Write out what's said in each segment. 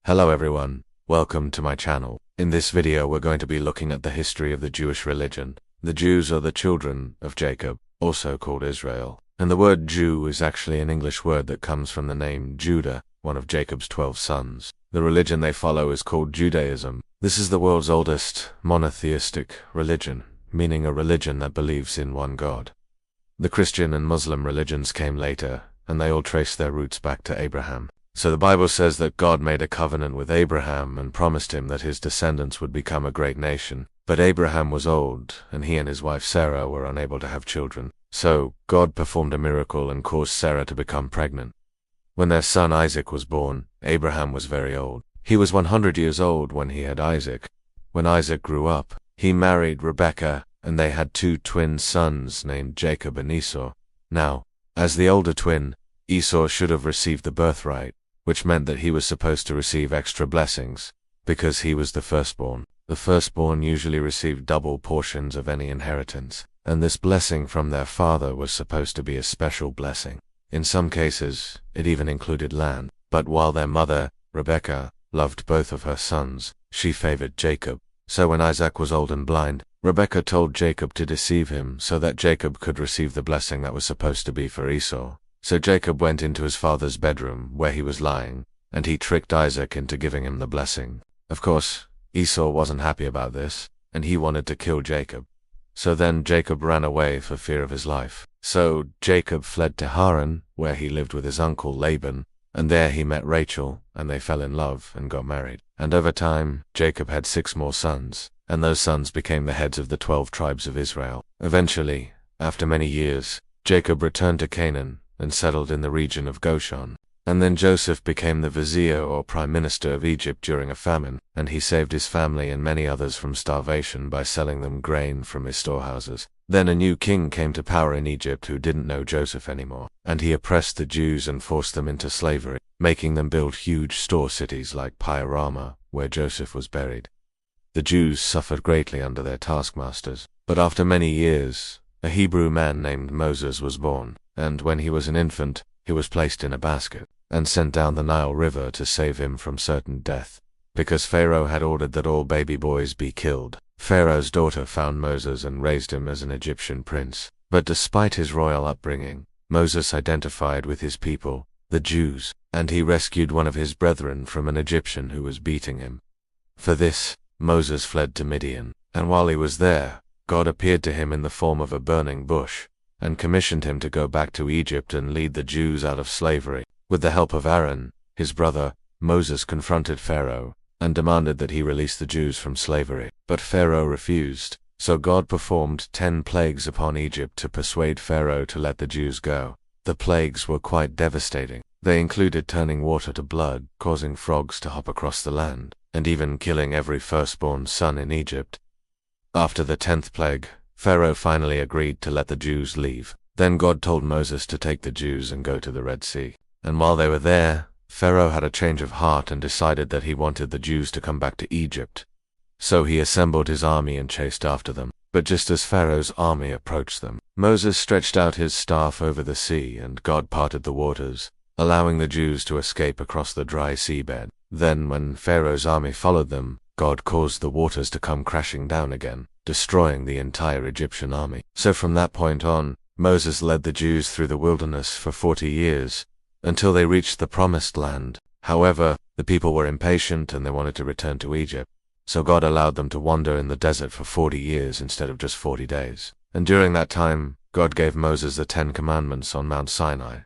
Hello everyone, welcome to my channel. In this video we're going to be looking at the history of the Jewish religion. The Jews are the children of Jacob, also called Israel. And the word Jew is actually an English word that comes from the name Judah, one of Jacob's 12 sons. The religion they follow is called Judaism. This is the world's oldest monotheistic religion, meaning a religion that believes in one God. The Christian and Muslim religions came later, and they all trace their roots back to Abraham. So the Bible says that God made a covenant with Abraham and promised him that his descendants would become a great nation. But Abraham was old, and he and his wife Sarah were unable to have children. So God performed a miracle and caused Sarah to become pregnant. When their son Isaac was born, Abraham was very old. He was 100 years old when he had Isaac. When Isaac grew up, he married Rebekah, and they had 2 twin sons named Jacob and Esau. Now, as the older twin, Esau should have received the birthright, which meant that he was supposed to receive extra blessings, because he was the firstborn. The firstborn usually received double portions of any inheritance, and this blessing from their father was supposed to be a special blessing. In some cases, it even included land. But while their mother, Rebekah, loved both of her sons, she favored Jacob. So when Isaac was old and blind, Rebekah told Jacob to deceive him so that Jacob could receive the blessing that was supposed to be for Esau. So Jacob went into his father's bedroom, where he was lying, and he tricked Isaac into giving him the blessing. Of course, Esau wasn't happy about this, and he wanted to kill Jacob. So then Jacob ran away for fear of his life. So Jacob fled to Haran, where he lived with his uncle Laban, and there he met Rachel, and they fell in love and got married. And over time, Jacob had 6 more sons, and those sons became the heads of the 12 tribes of Israel. Eventually, after many years, Jacob returned to Canaan and settled in the region of Goshen. And then Joseph became the vizier or prime minister of Egypt during a famine, and he saved his family and many others from starvation by selling them grain from his storehouses. Then a new king came to power in Egypt who didn't know Joseph anymore, and he oppressed the Jews and forced them into slavery, making them build huge store cities like Pi-Rama, where Joseph was buried. The Jews suffered greatly under their taskmasters, but after many years, a Hebrew man named Moses was born, and when he was an infant, he was placed in a basket and sent down the Nile River to save him from certain death, because Pharaoh had ordered that all baby boys be killed. Pharaoh's daughter found Moses and raised him as an Egyptian prince. But despite his royal upbringing, Moses identified with his people, the Jews, and he rescued one of his brethren from an Egyptian who was beating him. For this, Moses fled to Midian, and while he was there, God appeared to him in the form of a burning bush, and commissioned him to go back to Egypt and lead the Jews out of slavery. With the help of Aaron, his brother, Moses confronted Pharaoh and demanded that he release the Jews from slavery. But Pharaoh refused, so God performed 10 plagues upon Egypt to persuade Pharaoh to let the Jews go. The plagues were quite devastating. They included turning water to blood, causing frogs to hop across the land, and even killing every firstborn son in Egypt. After the 10th plague, Pharaoh finally agreed to let the Jews leave. Then God told Moses to take the Jews and go to the Red Sea. And while they were there, Pharaoh had a change of heart and decided that he wanted the Jews to come back to Egypt. So he assembled his army and chased after them. But just as Pharaoh's army approached them, Moses stretched out his staff over the sea, and God parted the waters, allowing the Jews to escape across the dry seabed. Then when Pharaoh's army followed them, God caused the waters to come crashing down again, destroying the entire Egyptian army. So from that point on, Moses led the Jews through the wilderness for 40 years, until they reached the promised land. However, the people were impatient and they wanted to return to Egypt. So God allowed them to wander in the desert for 40 years instead of just 40 days. And during that time, God gave Moses the 10 commandments on Mount Sinai.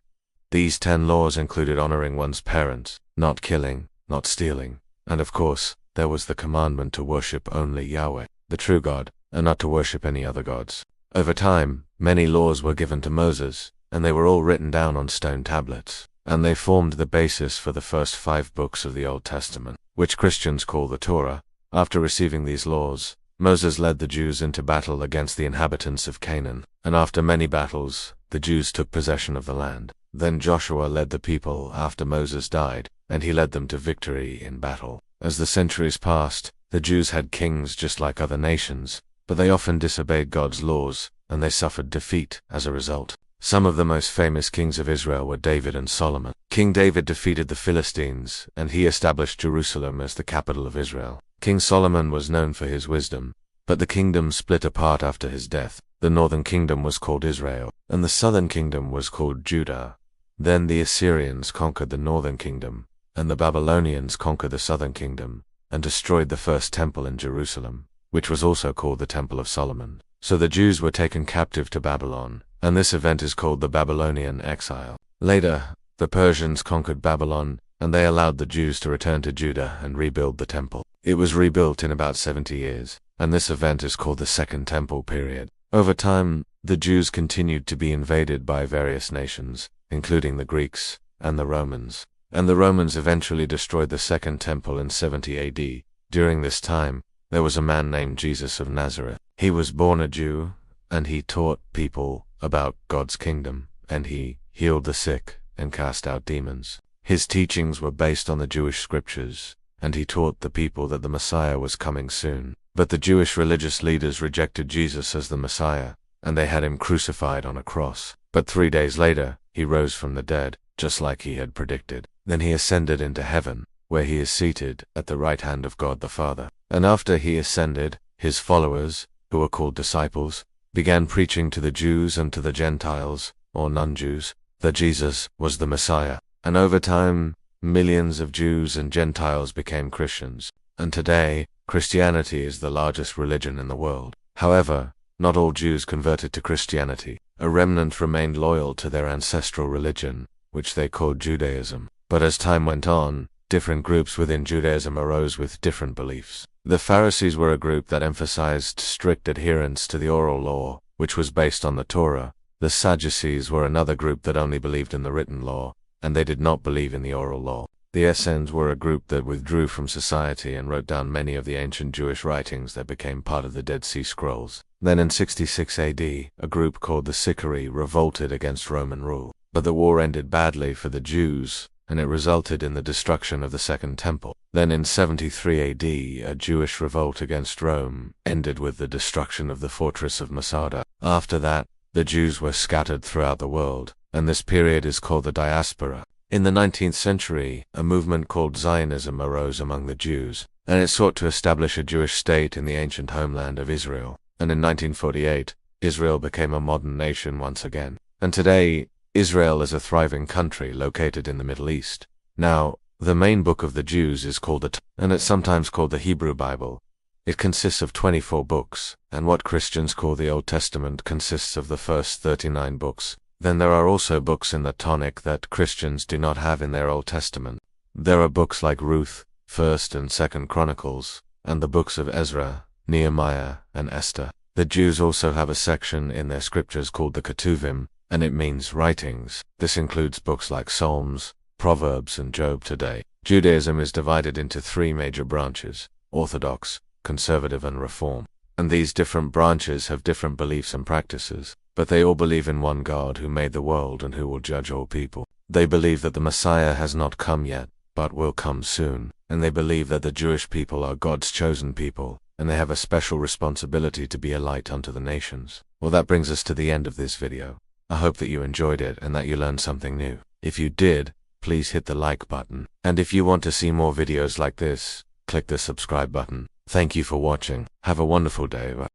These 10 laws included honoring one's parents, not killing, not stealing, and of course, there was the commandment to worship only Yahweh, the true God, and not to worship any other gods. Over time, many laws were given to Moses, and they were all written down on stone tablets, and they formed the basis for the first 5 books of the Old Testament, which Christians call the Torah. After receiving these laws, Moses led the Jews into battle against the inhabitants of Canaan, and after many battles, the Jews took possession of the land. Then Joshua led the people after Moses died, and he led them to victory in battle. As the centuries passed, the Jews had kings just like other nations, but they often disobeyed God's laws, and they suffered defeat as a result. Some of the most famous kings of Israel were David and Solomon. King David defeated the Philistines, and he established Jerusalem as the capital of Israel. King Solomon was known for his wisdom, but the kingdom split apart after his death. The northern kingdom was called Israel, and the southern kingdom was called Judah. Then the Assyrians conquered the northern kingdom, and the Babylonians conquered the southern kingdom, and destroyed the first temple in Jerusalem, which was also called the Temple of Solomon. So the Jews were taken captive to Babylon, and this event is called the Babylonian exile. Later, the Persians conquered Babylon, and they allowed the Jews to return to Judah and rebuild the temple. It was rebuilt in about 70 years, and this event is called the Second Temple period. Over time, the Jews continued to be invaded by various nations, including the Greeks and the Romans. And the Romans eventually destroyed the Second Temple in 70 AD. During this time, there was a man named Jesus of Nazareth. He was born a Jew, and he taught people about God's kingdom, and he healed the sick and cast out demons. His teachings were based on the Jewish scriptures, and he taught the people that the Messiah was coming soon. But the Jewish religious leaders rejected Jesus as the Messiah, and they had him crucified on a cross. But 3 days later, he rose from the dead, just like he had predicted. Then he ascended into heaven, where he is seated at the right hand of God the Father. And after he ascended, his followers, who were called disciples, began preaching to the Jews and to the Gentiles, or non-Jews, that Jesus was the Messiah. And over time, millions of Jews and Gentiles became Christians. And today, Christianity is the largest religion in the world. However, not all Jews converted to Christianity. A remnant remained loyal to their ancestral religion, which they called Judaism. But as time went on, different groups within Judaism arose with different beliefs. The Pharisees were a group that emphasized strict adherence to the oral law, which was based on the Torah. The Sadducees were another group that only believed in the written law, and they did not believe in the oral law. The Essenes were a group that withdrew from society and wrote down many of the ancient Jewish writings that became part of the Dead Sea Scrolls. Then in 66 AD, a group called the Sicarii revolted against Roman rule. But the war ended badly for the Jews, and it resulted in the destruction of the Second Temple. Then in 73 AD, a Jewish revolt against Rome ended with the destruction of the fortress of Masada. After that, the Jews were scattered throughout the world, and this period is called the diaspora. In the 19th century, a movement called Zionism arose among the Jews, and it sought to establish a Jewish state in the ancient homeland of Israel. And in 1948, Israel became a modern nation once again. And today, Israel is a thriving country located in the Middle East. Now, the main book of the Jews is called the Torah, and it's sometimes called the Hebrew Bible. It consists of 24 books, and what Christians call the Old Testament consists of the first 39 books. Then there are also books in the Tanakh that Christians do not have in their Old Testament. There are books like Ruth, 1st and 2nd Chronicles, and the books of Ezra, Nehemiah, and Esther. The Jews also have a section in their scriptures called the Ketuvim, and it means writings. This includes books like Psalms, Proverbs, and Job today. Judaism is divided into 3 major branches: Orthodox, Conservative, and Reform. And these different branches have different beliefs and practices, but they all believe in one God who made the world and who will judge all people. They believe that the Messiah has not come yet, but will come soon. And they believe that the Jewish people are God's chosen people, and they have a special responsibility to be a light unto the nations. Well, that brings us to the end of this video. I hope that you enjoyed it and that you learned something new. If you did, please hit the like button. And if you want to see more videos like this, click the subscribe button. Thank you for watching. Have a wonderful day.